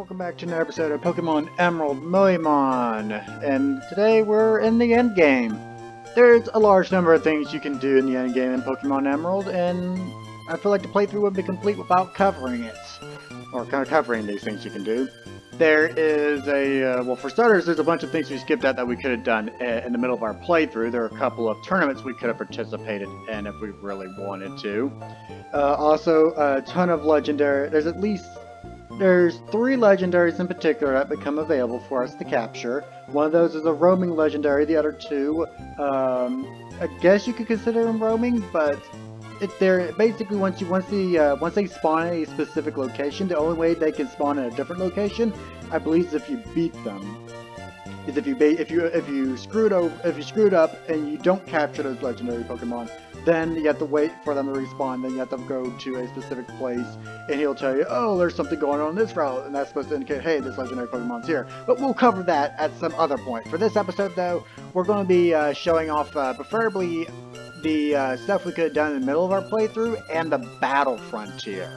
welcome back to another episode of Pokemon Emerald Moemon, and today we're in the endgame. There's a large number of things you can do in the endgame in Pokemon Emerald, and I feel like the playthrough would be complete without covering it, or kind of covering these things you can do. There is well, for starters, there's a bunch of things we skipped out that we could have done in the middle of our playthrough. There are a couple of tournaments we could have participated in if we really wanted to. Also, a ton of legendary. There's 3 legendaries in particular that become available for us to capture. One of those is a roaming legendary. The other 2, I guess you could consider them roaming, but they're basically once they spawn at a specific location, the only way they can spawn at a different location, I believe, is if you beat them. Is if you screwed up and you don't capture those legendary Pokemon, then you have to wait for them to respawn. Then you have to go to a specific place, and he'll tell you, "Oh, there's something going on this route," and that's supposed to indicate, "Hey, this legendary Pokemon's here." But we'll cover that at some other point. For this episode, though, we're going to be showing off, preferably, the stuff we could have done in the middle of our playthrough and the battle frontier.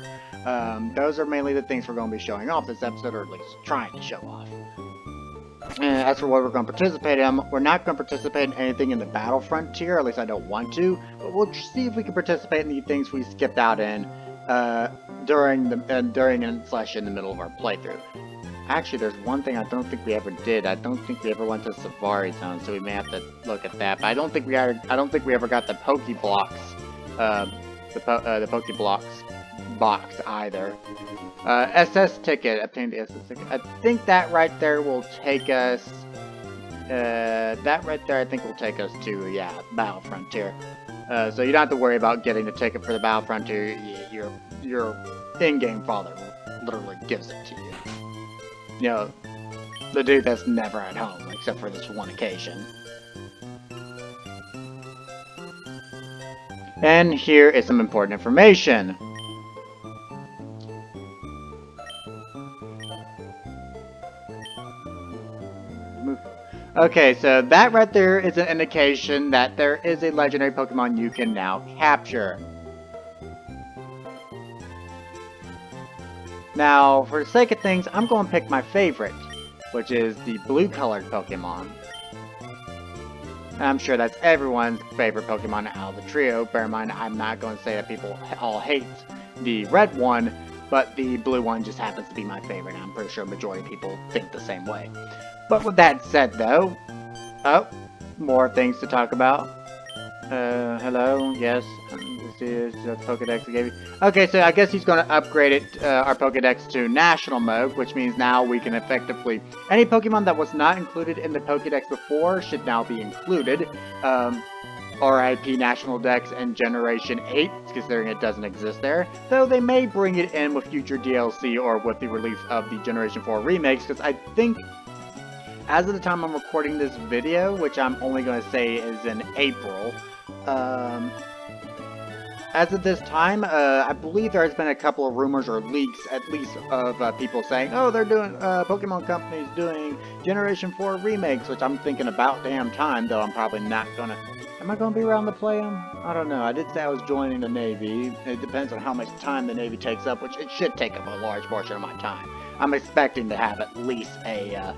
Those are mainly the things we're going to be showing off this episode, or at least trying to show off. As for what we're going to participate in, we're not going to participate in anything in the battle frontier, at least I don't want to, but we'll see if we can participate in the things we skipped out in during and in the middle of our playthrough. Actually, there's one thing I don't think we ever did. I don't think we ever went to Safari Zone, so we may have to look at that. But I don't think we ever got the Pokeblocks, the Pokeblocks box either. SS ticket. Obtain the SS ticket. I think that right there will take us. That right there, I think, will take us to Battle Frontier. So you don't have to worry about getting the ticket for the Battle Frontier. Your in-game father literally gives it to you. You know, the dude that's never at home, except for this one occasion. And here is some important information. Okay, so that right there is an indication that there is a legendary Pokemon you can now capture. Now, for the sake of things, I'm going to pick my favorite, which is the blue-colored Pokemon. I'm sure that's everyone's favorite Pokemon out of the trio. Bear in mind, I'm not going to say that people all hate the red one, but the blue one just happens to be my favorite, and I'm pretty sure a majority of people think the same way. But with that said, though, more things to talk about. Hello, yes, this is the Pokedex I gave you. Okay, so I guess he's going to upgrade it, our Pokedex to National Mode, which means now we can effectively, any Pokemon that was not included in the Pokedex before should now be included. RIP National Dex and Generation 8, considering it doesn't exist there. Though they may bring it in with future DLC or with the release of the Generation 4 remakes, because I think, as of the time I'm recording this video, which I'm only going to say is in April, as of this time, I believe there has been a couple of rumors or leaks, at least, of people saying, "Oh, they're doing, Pokemon Company's doing Generation 4 remakes," which I'm thinking about damn time, though I'm probably not gonna. Am I gonna be around to play them? I don't know. I did say I was joining the Navy. It depends on how much time the Navy takes up, which it should take up a large portion of my time. I'm expecting to have at least a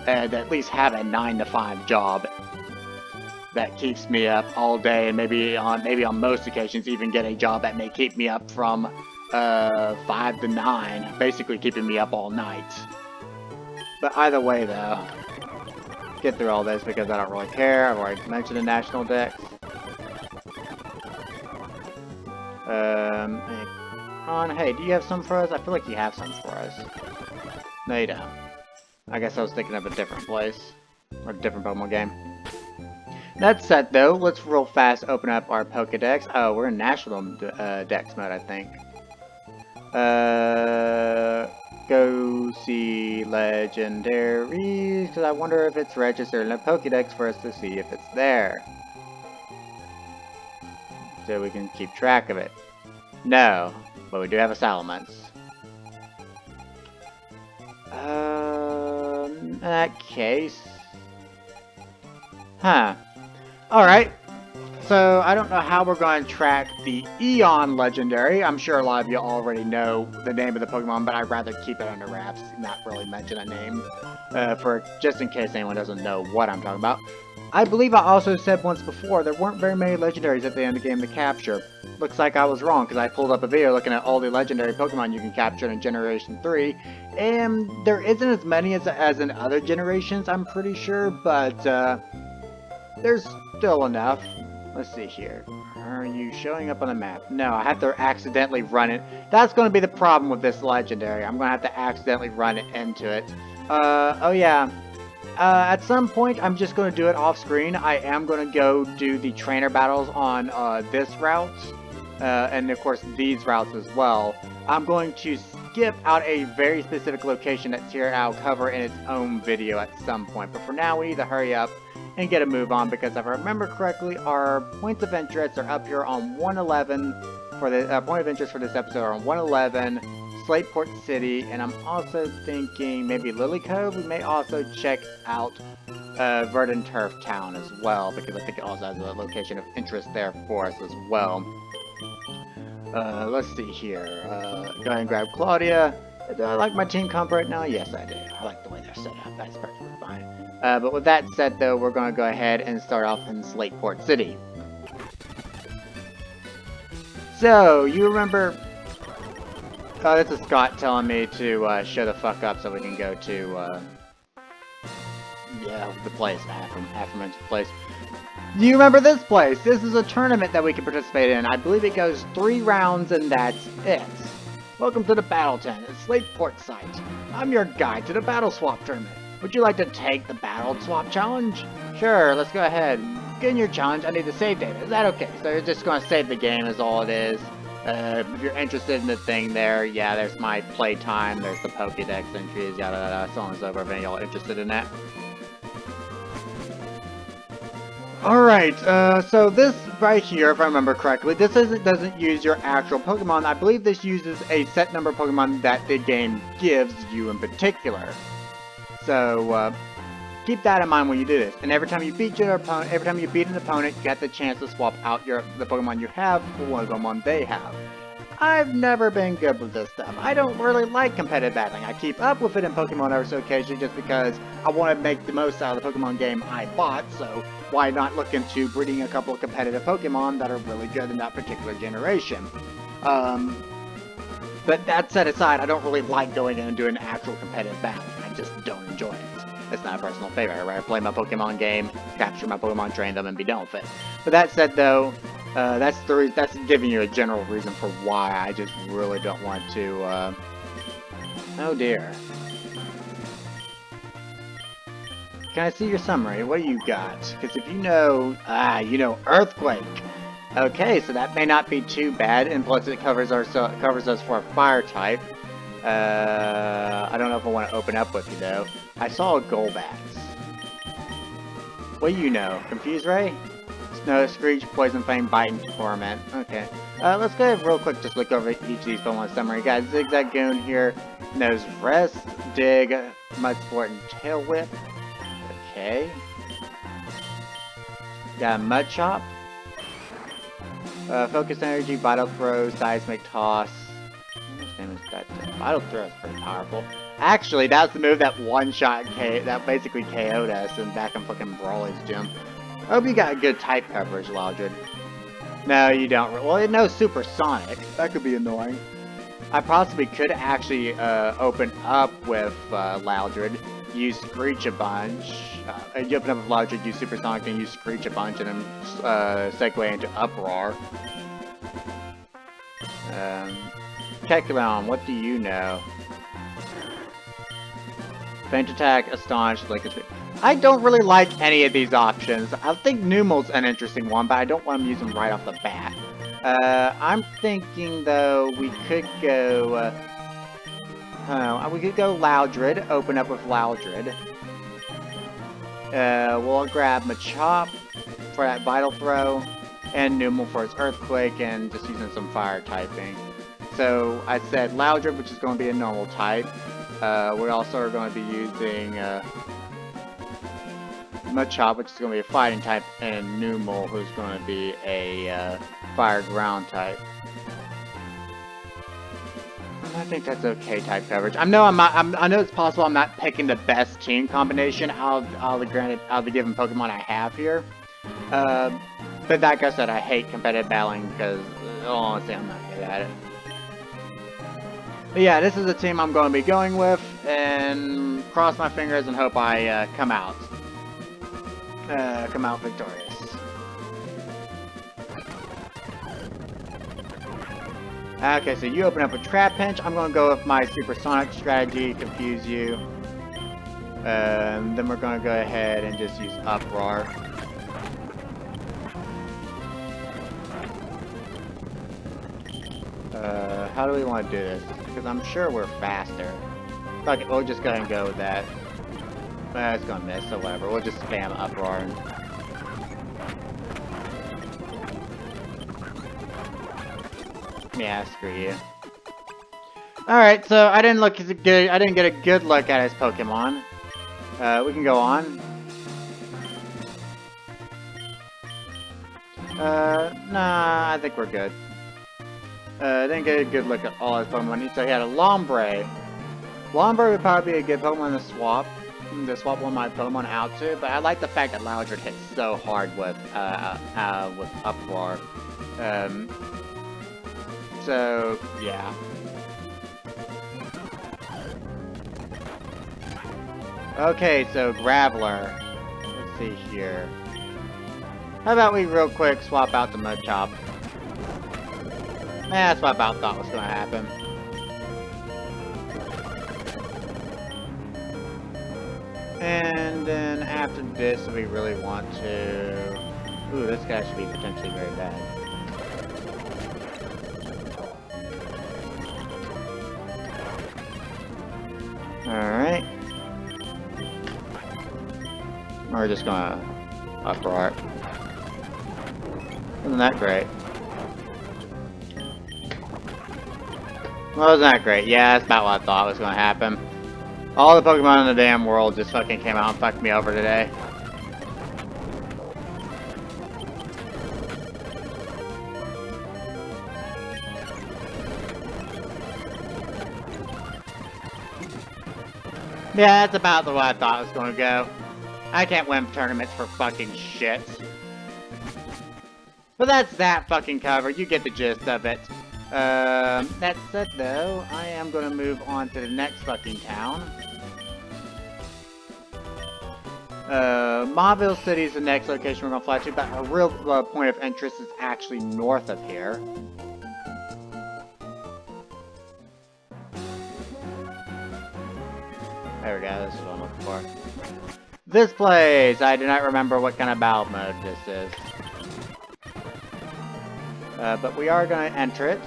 9-to-5 job that keeps me up all day, and maybe on most occasions even get a job that may keep me up from 5 to 9, basically keeping me up all night. But either way, though, get through all this because I don't really care. I've already mentioned the National Dex. Hey, do you have some for us? I feel like you have some for us. No, you don't. I guess I was thinking of a different place, or a different Pokemon game. That said, though, let's real fast open up our Pokedex. Oh, we're in National Dex mode, I think. Go see Legendaries, because I wonder if it's registered in the Pokedex for us to see if it's there. So we can keep track of it. No, but we do have a Salamence. In that case... Huh. Alright. So I don't know how we're going to track the Eon Legendary. I'm sure a lot of you already know the name of the Pokemon, but I'd rather keep it under wraps, not really mention a name, for just in case anyone doesn't know what I'm talking about. I believe I also said once before there weren't very many legendaries at the end of the game to capture. Looks like I was wrong, because I pulled up a video looking at all the legendary Pokemon you can capture in Generation 3, and there isn't as many as in other generations, I'm pretty sure, but there's still enough. Let's see here. Are you showing up on the map? No, I have to accidentally run it. That's going to be the problem with this legendary. I'm going to have to accidentally run it into it. Oh yeah. At some point, I'm just going to do it off screen. I am going to go do the trainer battles on this route. And of course, these routes as well. I'm going to skip out a very specific location that's here, and I'll cover in its own video at some point. But for now, we need to hurry up and get a move on, because if I remember correctly, our points of interest are up here on 111 for the point of interest for this episode are on 111, Slateport City, and I'm also thinking maybe Lily Cove. We may also check out Verdant Turf Town as well, because I think it also has a location of interest there for us as well. Let's see here. Go ahead and grab Claudia. Do I like my team comp right now? Yes, I do. I like the way they're set up. That's perfectly fine. But with that said, though, we're going to go ahead and start off in Slateport City. So, you remember... Oh, this is Scott telling me to show the fuck up so we can go to, yeah, the place, aforementioned place. Do you remember this place? This is a tournament that we can participate in. I believe it goes 3 rounds and that's it. Welcome to the Battle Tent at Slateport site. I'm your guide to the Battle Swap tournament. Would you like to take the Battle Swap challenge? Sure, let's go ahead. Getting your challenge, I need the save data. Is that okay? So you're just going to save the game is all it is. If you're interested in the thing there, yeah, there's my playtime, there's the Pokédex entries, yada yada, so on and so forth, if any of y'all are interested in that. Alright, so this right here, if I remember correctly, this doesn't use your actual Pokemon. I believe this uses a set number of Pokemon that the game gives you in particular. So, keep that in mind when you do this. And every time you beat your opponent, every time you beat an opponent, you get the chance to swap out the Pokemon you have for one of the Pokemon they have. I've never been good with this stuff. I don't really like competitive battling. I keep up with it in Pokemon ever so occasionally just because I want to make the most out of the Pokemon game I bought, so why not look into breeding a couple of competitive Pokemon that are really good in that particular generation. But that set aside, I don't really like going in and doing actual competitive battling. I just don't enjoy it. It's not a personal favorite. I'd rather play my Pokemon game, capture my Pokemon, train them, and be done with it. But that said, though, that's giving you a general reason for why I just really don't want to, oh dear. Can I see your summary? What do you got? Because if you know, you know Earthquake. Okay, so that may not be too bad, and plus it covers us for a fire type. I don't know if I want to open up with you though. I saw a Golbat. What do you know? Confuse Ray? Snow, Screech, Poison Flame, Bite, and Torment. Okay. Let's go ahead real quick, just look over each of these Pokemon summary. You got Zigzagoon here, knows Rest, Dig, Mudsport, and Tail Whip. Okay. Got Mudchop. Focus Energy, Vital Throw, Seismic Toss. How much damage that does? Vital Throw is pretty powerful. Actually, that's the move that one-shot that basically KO'd us and back in fucking Brawly's gym. I hope you got good type coverage, Loudred. No, you don't. Well, it knows Supersonic. That could be annoying. I possibly could actually open up with Loudred, use Screech a bunch. You open up with Loudred, use Supersonic, and use Screech a bunch, and then segue into Uproar. Kecleon, what do you know? Faint Attack, Astonish, Liquid Speed. I don't really like any of these options. I think Numel's an interesting one, but I don't want to use them right off the bat. I'm thinking, though, we could go... we could go Loudred, open up with Loudred. We'll grab Machop for that Vital Throw, and Numel for its Earthquake, and just using some Fire typing. So, I said Loudred, which is going to be a normal type. We also are going to be using... Machop, which is going to be a fighting type, and Numel, who's going to be a fire ground type. I think that's okay type coverage. I know I know it's possible I'm not picking the best team combination out of the given Pokemon I have here. But like I said, I hate competitive battling because honestly I'm not good at it. But yeah, this is the team I'm going to be going with, and cross my fingers and hope I come out victorious. Okay, so you open up a Trap Pinch. I'm going to go with my Supersonic strategy, confuse you. Then we're going to go ahead and just use Uproar. How do we want to do this? Because I'm sure we're faster. Fuck it, we'll just go ahead and go with that. It's going to miss, so whatever. We'll just spam Uproar and... Yeah, screw you. Alright, so I didn't get a good look at his Pokemon. We can go on. Nah, I think we're good. Didn't get a good look at all his Pokemon. So he had a Lombre. Lombre would probably be a good Pokemon to swap one of my Pokemon out to, but I like the fact that Loudred hits so hard with Uproar. So, yeah. Okay, so Graveler. Let's see here. How about we real quick swap out the Mudchop? That's what I about thought was going to happen. And then after this, we really want to... Ooh, this guy should be potentially very bad. Alright. We're just gonna Uproar. Wasn't that great? Wasn't that great? Yeah, that's about what I thought was gonna happen. All the Pokemon in the damn world just fucking came out and fucked me over today. Yeah, that's about the way I thought it was gonna go. I can't win tournaments for fucking shit. But that's that fucking cover. You get the gist of it. That said though, I am gonna move on to the next fucking town. Mauville City is the next location we're gonna fly to, but our real point of interest is actually north of here. There we go, this is what I'm looking for. This place! I do not remember what kind of battle mode this is. But we are going to enter it.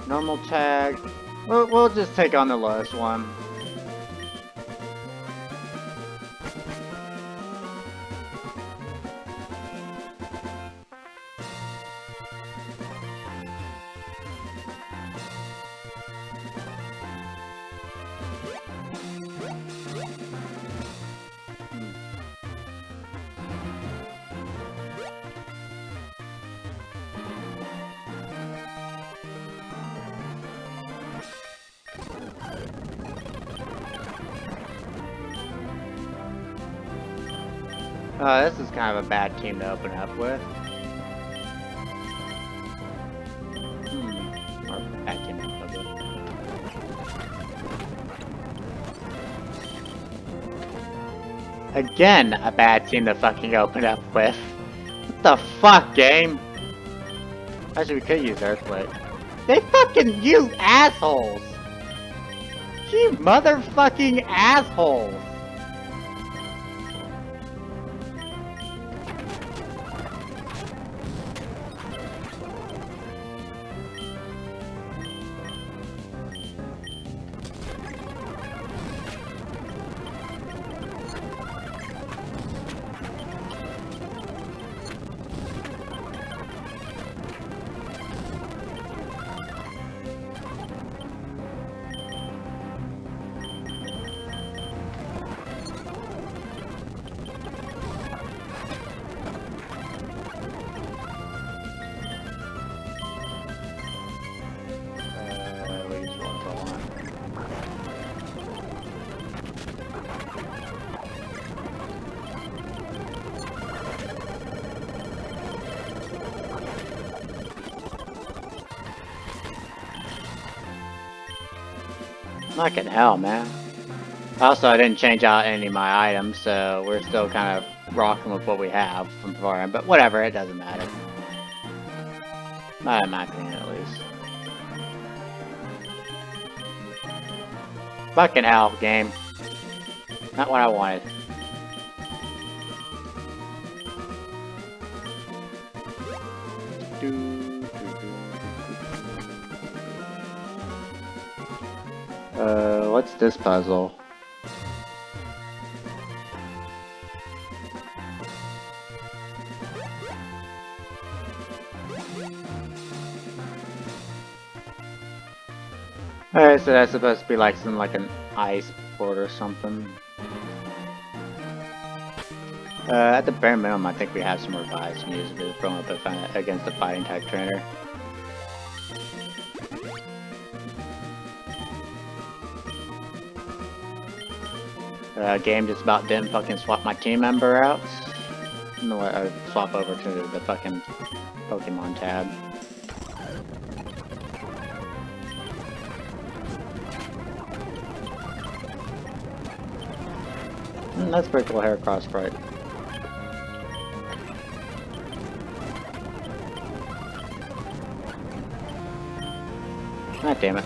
Normal tag. We'll just take on the lowest one. This is kind of a bad team to open up with. Or a bad team to open up with. Again, a bad team to fucking open up with. What the fuck, game? Actually, we could use Earthquake. They fucking, you assholes! You motherfucking assholes! Fucking hell, man. Also, I didn't change out any of my items, so we're still kind of rocking with what we have from beforehand. But whatever, it doesn't matter. Not in my opinion, at least. Fucking hell, game. Not what I wanted. What's this puzzle? Alright, so that's supposed to be like an ice board or something. At the bare minimum, I think we have some revives music from up against the fighting type trainer. Game just about didn't fucking swap my team member out. No, I swap over to the fucking Pokemon tab. That's pretty cool Heracross sprite. Ah, damn it.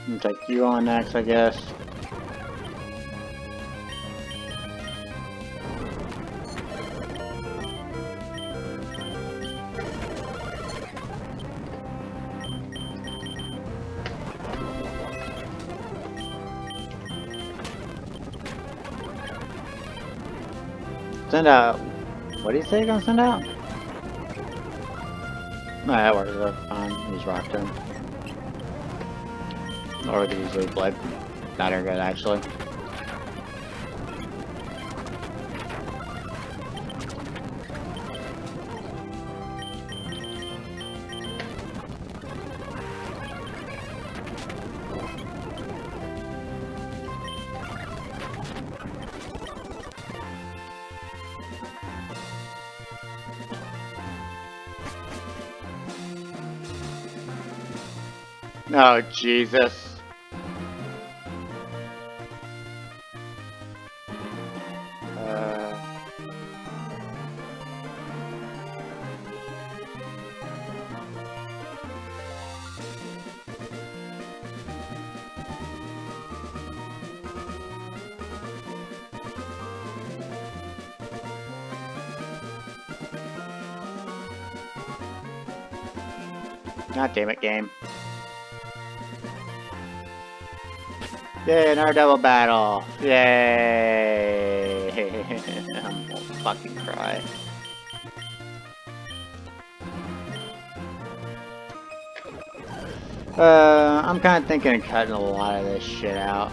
I'm gonna take you on next, I guess. Send out. What do you say you're gonna send out? No, that works. That's fine. Use Rock Tomb. Or the Blue Blade. Not very good, actually. Oh, Jesus. God damn it, game. Yay, another double battle! Yay! I'm gonna fucking cry. I'm kind of thinking of cutting a lot of this shit out.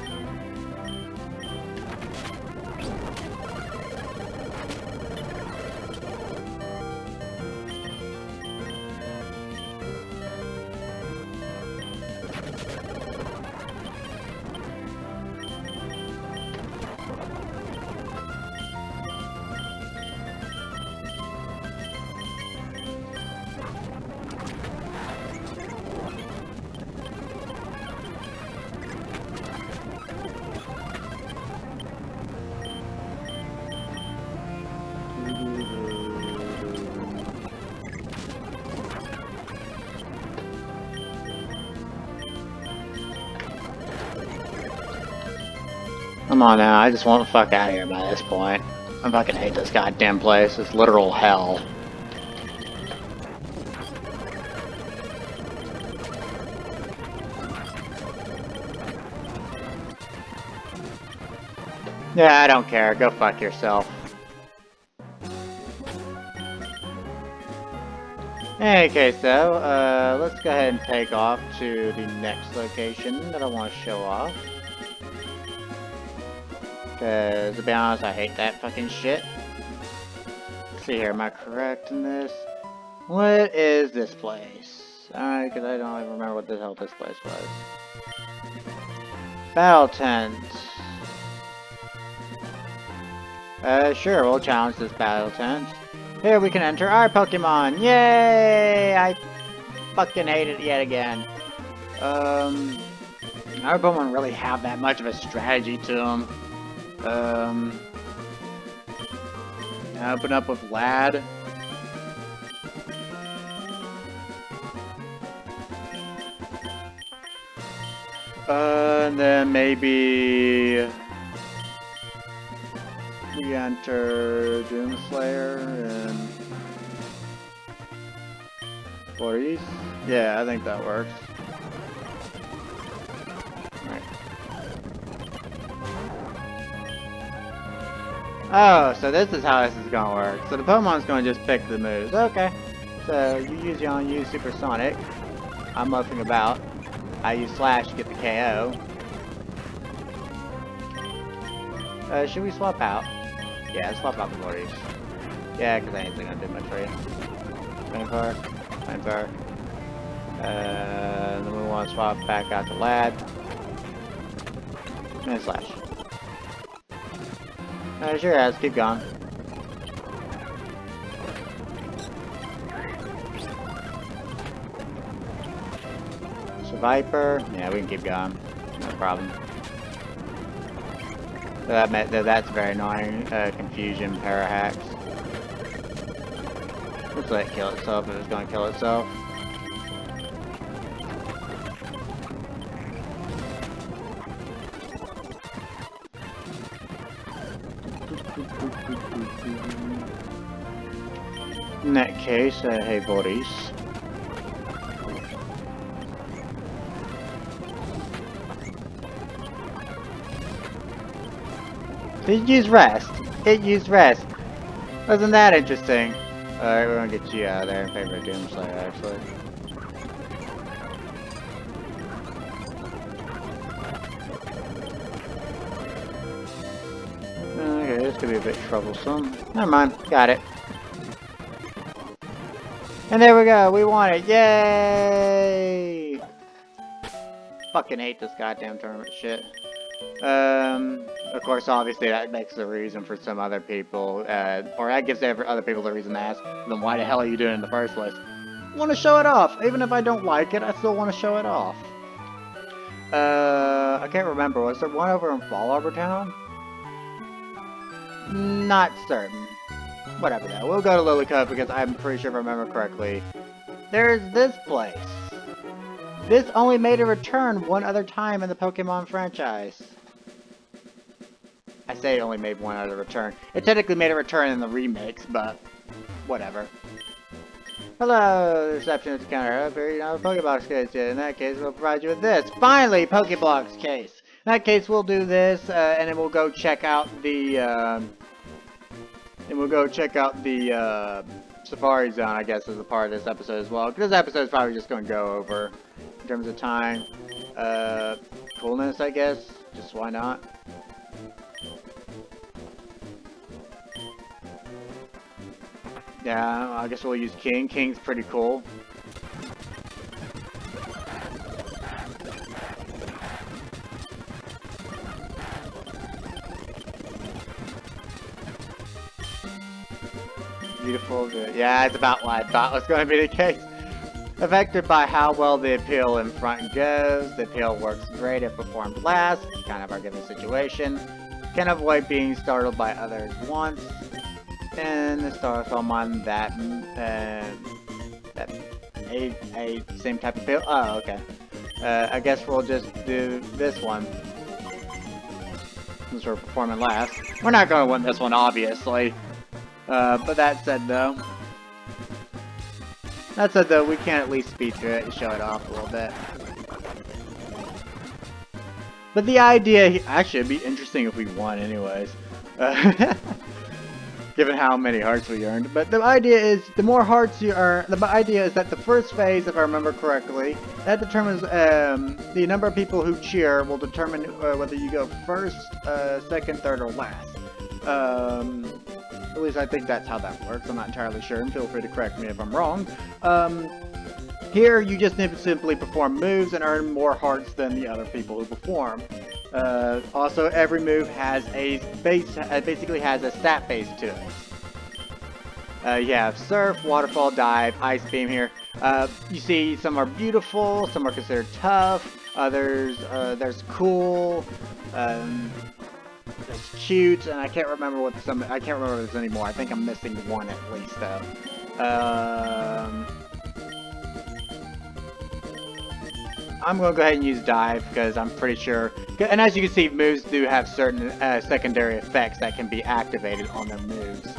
Come on now, I just want the fuck out of here by this point. I fucking hate this goddamn place. It's literal hell. Yeah, I don't care. Go fuck yourself. Okay, so, let's go ahead and take off to the next location that I want to show off. Because, to be honest, I hate that fucking shit. Let's see here, am I correct in this? What is this place? Alright, because I don't even remember what the hell this place was. Battle tent. Sure, we'll challenge this battle tent. Here we can enter our Pokemon! Yay! I fucking hate it yet again. Our Pokemon really have that much of a strategy to them. Open up with Lad. And then maybe we enter Doomslayer and Boris. Yeah, I think that works. Right. Oh, so this is how this is gonna work. So the Pokemon's gonna just pick the moves. Okay. So you use Supersonic. I'm muffing about. I use Slash to get the KO. Should we swap out? Yeah, swap out the Boris. Yeah, because I ain't gonna do much for you. Flamethrower. Then we want to swap back out to Lad. And Slash. Sure has, keep going. Viper, yeah, we can keep going. No problem. So that's very annoying. Confusion, Parahax. Let's let it kill itself if it's going to kill itself. In that case, hey Boris. It used rest. It used rest. Wasn't that interesting? Alright, we're gonna get you out of there in favor of Doomslayer, actually. Okay, this could be a bit troublesome. Never mind, got it. And there we go, we won it, yay! Fucking hate this goddamn tournament shit. Of course, obviously that makes the reason for some other people, or that gives other people the reason to ask, then why the hell are you doing it in the first place? I want to show it off. Even if I don't like it, I still want to show it off. I can't remember. Was there one over in Fall Harbor Town? Not certain. Whatever though. We'll go to Lilycove because I'm pretty sure if I remember correctly. There's this place. This only made a return one other time in the Pokemon franchise. I say it only made one other return. It technically made a return in the remakes, but whatever. Hello, the receptionist counter. Up here, you don't have a Pokebox case yet. In that case, we'll provide you with this. Finally, Pokebox case. In that case, we'll do this, and then we'll go check out the, Safari Zone, I guess, as a part of this episode as well. Because this episode is probably just going to go over in terms of time. Coolness, I guess. Just why not? Yeah, I guess we'll use King. King's pretty cool. Beautiful. Good. Yeah, it's about what I thought was going to be the case. Affected by how well the appeal in front goes, the appeal works great if performed last, kind of our given situation. Can avoid being startled by others once. And the star Pokemon that a same type of build. Oh, okay. I guess we'll just do this one since we're performing last. We're not going to win this one, obviously. But that said, though, we can at least speed through it and show it off a little bit. But the idea, actually, it'd be interesting if we won, anyways. Given how many hearts we earned. But the idea is, the more hearts you earn, the idea is that the first phase, if I remember correctly, that determines, the number of people who cheer will determine whether you go first, second, third, or last. At least I think that's how that works. I'm not entirely sure, and feel free to correct me if I'm wrong. Here, you just simply perform moves and earn more hearts than the other people who perform. Also, every move has a base, basically has a stat base to it. You have Surf, Waterfall, Dive, Ice Beam here. You see some are beautiful, some are considered tough, others, there's cool, there's cute, and I can't remember what I can't remember this anymore. I think I'm missing one at least though. I'm going to go ahead and use Dive because I'm pretty sure, and as you can see, moves do have certain secondary effects that can be activated on their moves.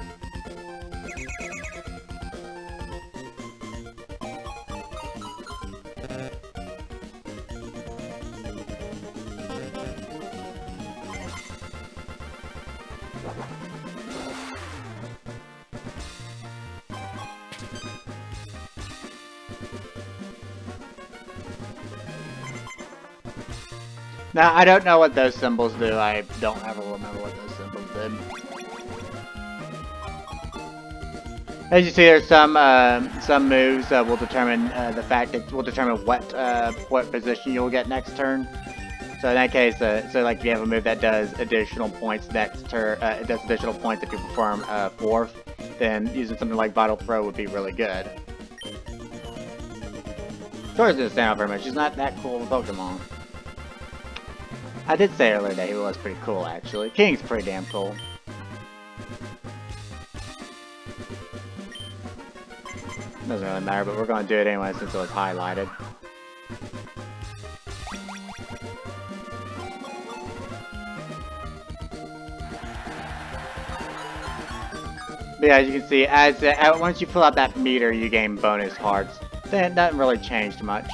Now, I don't know what those symbols do. I don't ever remember what those symbols did. As you see, there's some moves that will determine what position you'll get next turn. So in that case, so like if you have a move that does additional points next turn, it does additional points if you perform fourth, then using something like Vital Pro would be really good. Sora's doesn't stand out very much. He's not that cool of a Pokemon. I did say earlier that he was pretty cool, actually. King's pretty damn cool. Doesn't really matter, but we're going to do it anyway since it was highlighted. But yeah, as you can see, once you fill out that meter, you gain bonus hearts. Then it doesn't really change much.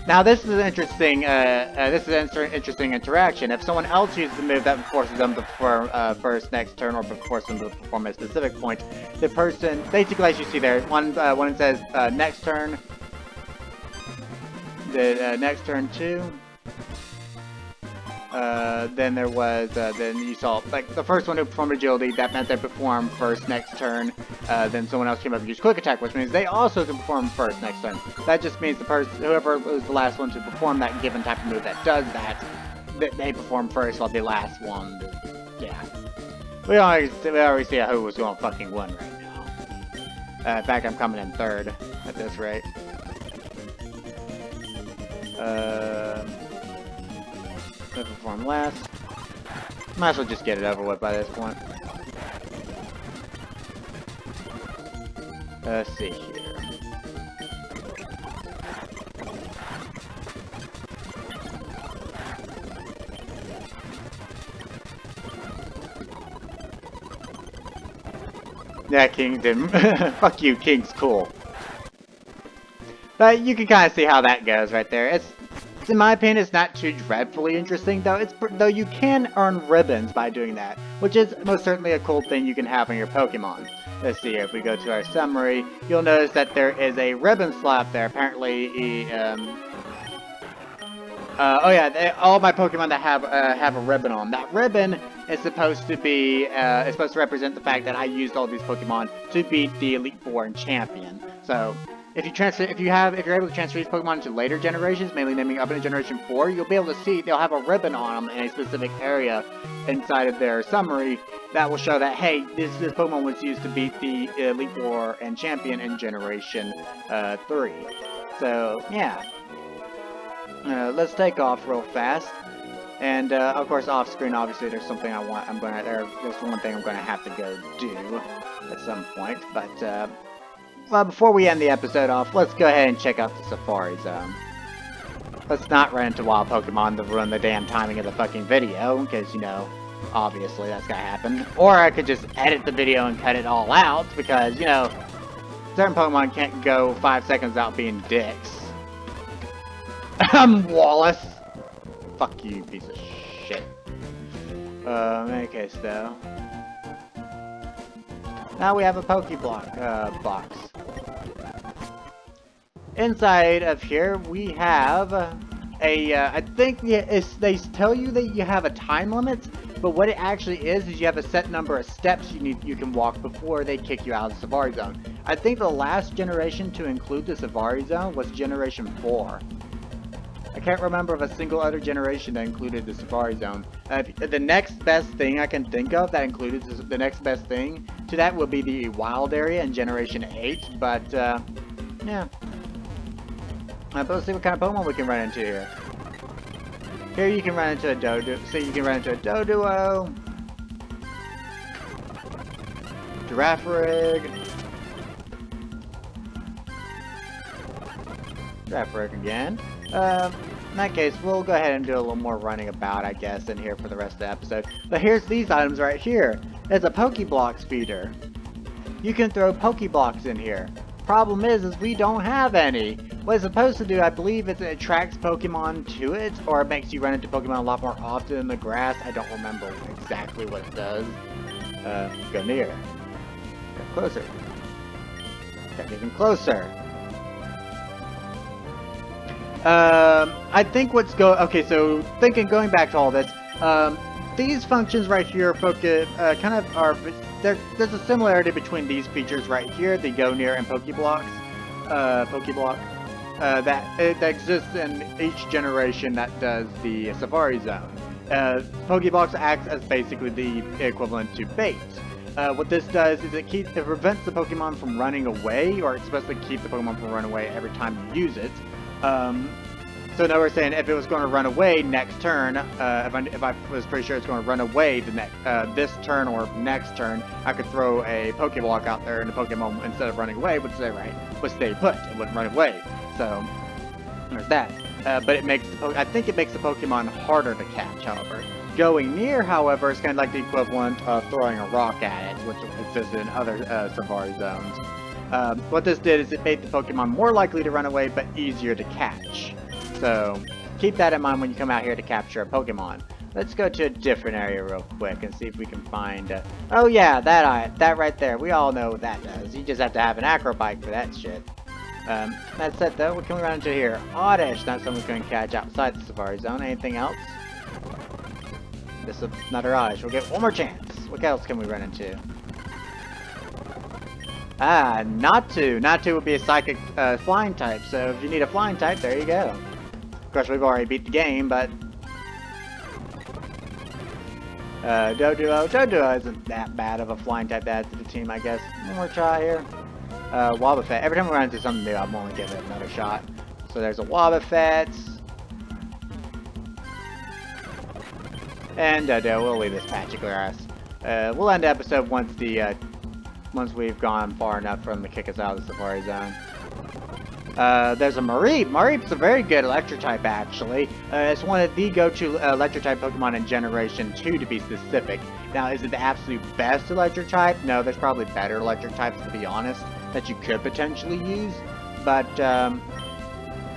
Now this is an interesting, interesting interaction. If someone else uses the move that forces them to perform first next turn, or forces them to perform a specific point, the person, basically as you see there, when it says next turn, the next turn 2, then there was, then you saw, like, the first one who performed agility, that meant they performed first next turn, then someone else came up and used quick attack, which means they also can perform first next turn. That just means the person, whoever was the last one to perform that given type of move that does that, they perform first while the last one, yeah. We already see who was going to fucking win right now. In fact, I'm coming in third at this rate. Perform last. Might as well just get it over with by this point. Let's see here. Yeah, King didn't. Fuck you, King's cool. But you can kind of see how that goes right there. In my opinion, it's not too dreadfully interesting, though you can earn ribbons by doing that, which is most certainly a cool thing you can have on your Pokemon. Let's see here, if we go to our summary, you'll notice that there is a ribbon slot there. Apparently, oh yeah, all my Pokemon that have a ribbon on. That ribbon is supposed to be, is supposed to represent the fact that I used all these Pokemon to beat the Elite Four and Champion. So, if you're able to transfer these Pokemon to later generations, mainly naming up into Generation 4, you'll be able to see they'll have a ribbon on them in a specific area inside of their summary that will show that, hey, this Pokemon was used to beat the Elite Four and Champion in Generation 3. So, yeah. Let's take off real fast. And, of course, off-screen, obviously, there's something there's one thing I'm going to have to go do at some point, but, well, before we end the episode off, let's go ahead and check out the Safari Zone. Let's not run into wild Pokemon to ruin the damn timing of the fucking video, because, you know, obviously that's gonna happen. Or I could just edit the video and cut it all out, because, you know, certain Pokemon can't go 5 seconds without being dicks. I'm Wallace! Fuck you, piece of shit. In any case, though. Now we have a Pokeblock box. Inside of here, we have I think they tell you that you have a time limit, but what it actually is you have a set number of steps you can walk before they kick you out of the Safari Zone. I think the last generation to include the Safari Zone was Generation 4. I can't remember of a single other generation that included the Safari Zone. The next best thing I can think of that included the next best thing to that would be the Wild Area in Generation 8, but yeah. But let's see what kind of Pokemon we can run into here. Here you can run into a Doduo. So you can run into a Doduo, Girafarig, again. In that case, we'll go ahead and do a little more running about, I guess, in here for the rest of the episode. But here's these items right here. There's a Pokeblocks feeder. You can throw Pokeblocks in here. Problem is we don't have any. What it's supposed to do, I believe, is it attracts Pokemon to it, or it makes you run into Pokemon a lot more often in the grass. I don't remember exactly what it does. Go near. Go closer. Get even closer. I think okay, so going back to all this, these functions right here kind of are, there's a similarity between these features right here, the Go Near and Pokeblock, that exists in each generation that does the Safari Zone. Pokeblocks acts as basically the equivalent to bait. What this does is it prevents the Pokemon from running away, or it's supposed to keep the Pokemon from running away every time you use it. So now we're saying if it was going to run away next turn, if I was pretty sure it's going to run away this turn or next turn, I could throw a Pokeblock out there, and the Pokemon, instead of running away, would stay put. It wouldn't run away. So there's that. But I think it makes the Pokemon harder to catch. However, going near, however, is kind of like the equivalent of throwing a rock at it, which exists in other Safari Zones. What this did is it made the Pokemon more likely to run away, but easier to catch. So keep that in mind when you come out here to capture a Pokemon. Let's go to a different area real quick and see if we can find... oh yeah, that right there. We all know what that does. You just have to have an acrobike for that shit. That's it though. What can we run into here? Oddish, not something we can catch outside the Safari Zone. Anything else? This is another Oddish. We'll get one more chance. What else can we run into? Ah, Natu. Natu would be a psychic flying type, so if you need a flying type, there you go. Of course, we've already beat the game, but... Doduo isn't that bad of a flying type to add to the team, I guess. One more try here. Wobbuffet. Every time we run into something new, I'm only giving it another shot. So there's a Wobbuffet. And Doduo. We'll leave this patch of grass. We'll end the episode once we've gone far enough from the kick us out of the Safari Zone. There's a Mareep. Mareep's a very good electric type, actually. It's one of the go-to electric type Pokemon in Generation 2, to be specific. Now, is it the absolute best electric type? No, there's probably better electric types, to be honest, that you could potentially use. But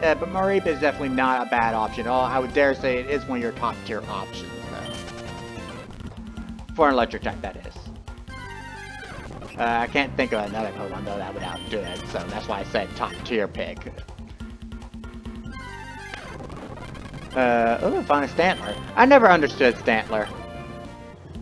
Mareep is definitely not a bad option at all. I would dare say it is one of your top tier options, though. For an electric type, that is. I can't think of another Pokemon, though, that would outdo it, so that's why I said top tier pick. Oh, found a Stantler. I never understood Stantler.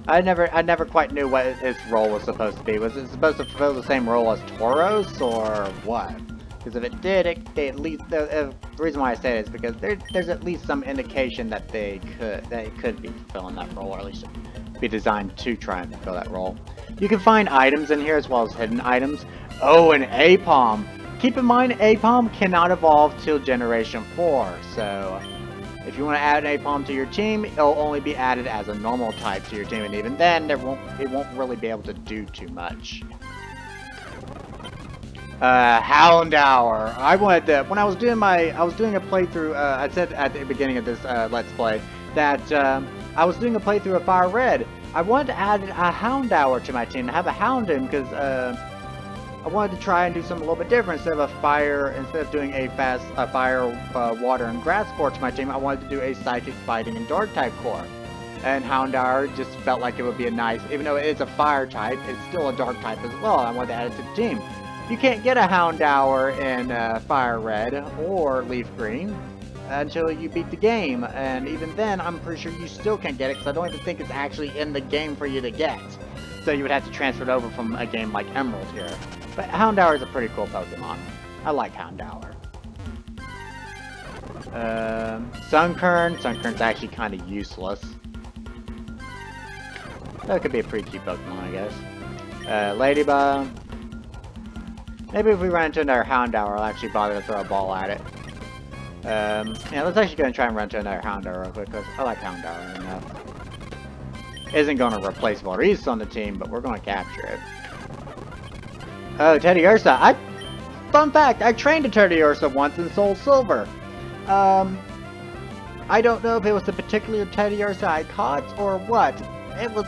I never quite knew what its role was supposed to be. Was it supposed to fulfill the same role as Tauros, or what? Because if it did, at least the reason why I say it is because there's at least some indication that it could be fulfilling that role, or at least be designed to try and fulfill that role. You can find items in here as well as hidden items. Oh, an Apom. Keep in mind, Apom cannot evolve till Generation 4, so if you want to add an Apom to your team, it'll only be added as a normal type to your team, and even then, it won't really be able to do too much. Houndour. I wanted to, when I was doing a playthrough, I said at the beginning of this Let's Play that I was doing a playthrough of Fire Red. I wanted to add a Houndour to my team, to have a Houndoom, because I wanted to try and do something a little bit different. Instead of doing a fire, water, and grass core to my team, I wanted to do a psychic, fighting, and dark type core. And Houndour just felt like it would be a nice, even though it's a fire type, it's still a dark type as well. I wanted to add it to the team. You can't get a Houndour in Fire Red or Leaf Green until you beat the game, and even then I'm pretty sure you still can't get it because I don't even think it's actually in the game for you to get. So you would have to transfer it over from a game like Emerald here. But Houndour is a pretty cool Pokemon. I like Houndour. Sunkern. Sunkern's actually kind of useless. That could be a pretty cute Pokemon, I guess. Ladybug. Maybe if we run into another Houndour, I'll actually bother to throw a ball at it. Yeah, let's actually go and try and run into another Houndour real quick, because I like Houndour enough. Isn't going to replace Maurice on the team, but we're going to capture it. Oh, Teddiursa. Fun fact, I trained a Teddiursa once in Soul Silver. I don't know if it was the particular Teddiursa I caught or what. It was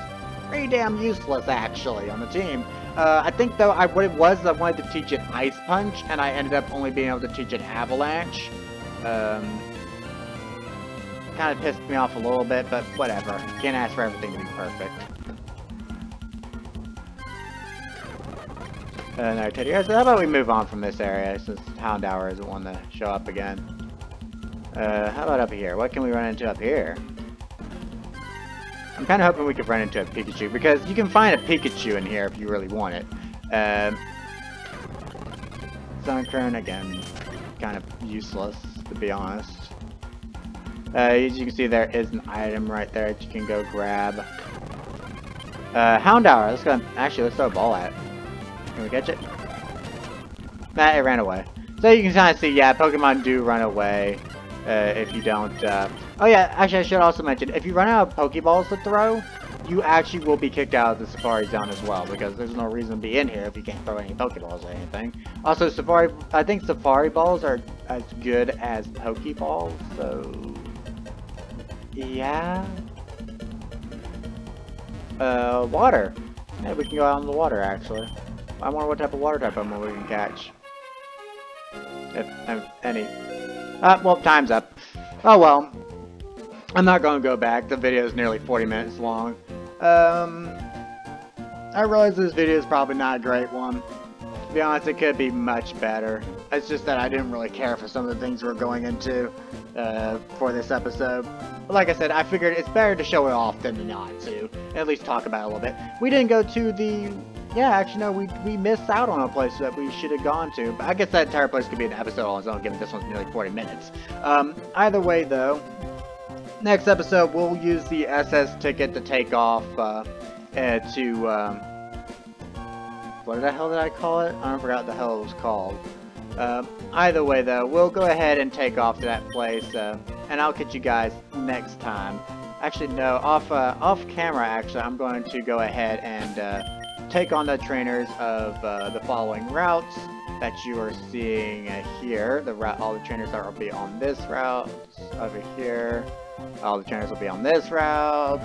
pretty damn useless, actually, on the team. I think, though, what it was, I wanted to teach it Ice Punch, and I ended up only being able to teach it Avalanche. Kind of pissed me off a little bit, but whatever. Can't ask for everything to be perfect. No, Teddiursa, how about we move on from this area, since Houndour isn't one to show up again. How about up here? What can we run into up here? I'm kind of hoping we could run into a Pikachu, because you can find a Pikachu in here if you really want it. Sunkern, again, kind of useless, to be honest. As you can see, there is an item right there that you can go grab. Houndour, let's throw a ball at it. Can we catch it? Nah, it ran away. So you can kind of see, yeah, Pokemon do run away. If you don't, oh yeah, actually I should also mention, if you run out of Pokeballs to throw, you actually will be kicked out of the Safari Zone as well, because there's no reason to be in here if you can't throw any Pokeballs or anything. Also, I think Safari Balls are as good as Pokeballs, so... yeah... water. Yeah, we can go out in the water, actually. I wonder what type of water type Pokemon we can catch. If any... well, time's up. Oh well. I'm not going to go back. The video is nearly 40 minutes long. I realize this video is probably not a great one. To be honest, it could be much better. It's just that I didn't really care for some of the things we're going into for this episode. But like I said, I figured it's better to show it off than to not to. At least talk about it a little bit. We didn't go to the... yeah, actually, no, we missed out on a place that we should have gone to. But I guess that entire place could be an episode on its own, given this one's nearly 40 minutes. Either way, though, next episode, we'll use the SS ticket to take off what the hell did I call it? I forgot what the hell it was called. Either way, though, we'll go ahead and take off to that place, and I'll catch you guys next time. Actually, no, off camera, actually, I'm going to go ahead and... take on the trainers of the following routes that you are seeing here. All the trainers will be on this route over here. All the trainers will be on this route.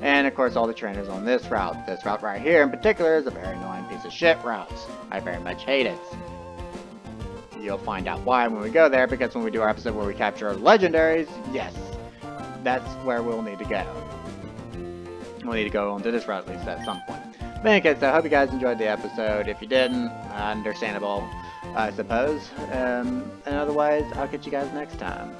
And of course all the trainers on this route. This route right here in particular is a very annoying piece of shit route. I very much hate it. You'll find out why when we go there, because when we do our episode where we capture legendaries, yes, that's where we'll need to go. We'll need to go onto this route at least at some point. But in any case, I hope you guys enjoyed the episode. If you didn't, understandable, I suppose. And otherwise, I'll catch you guys next time.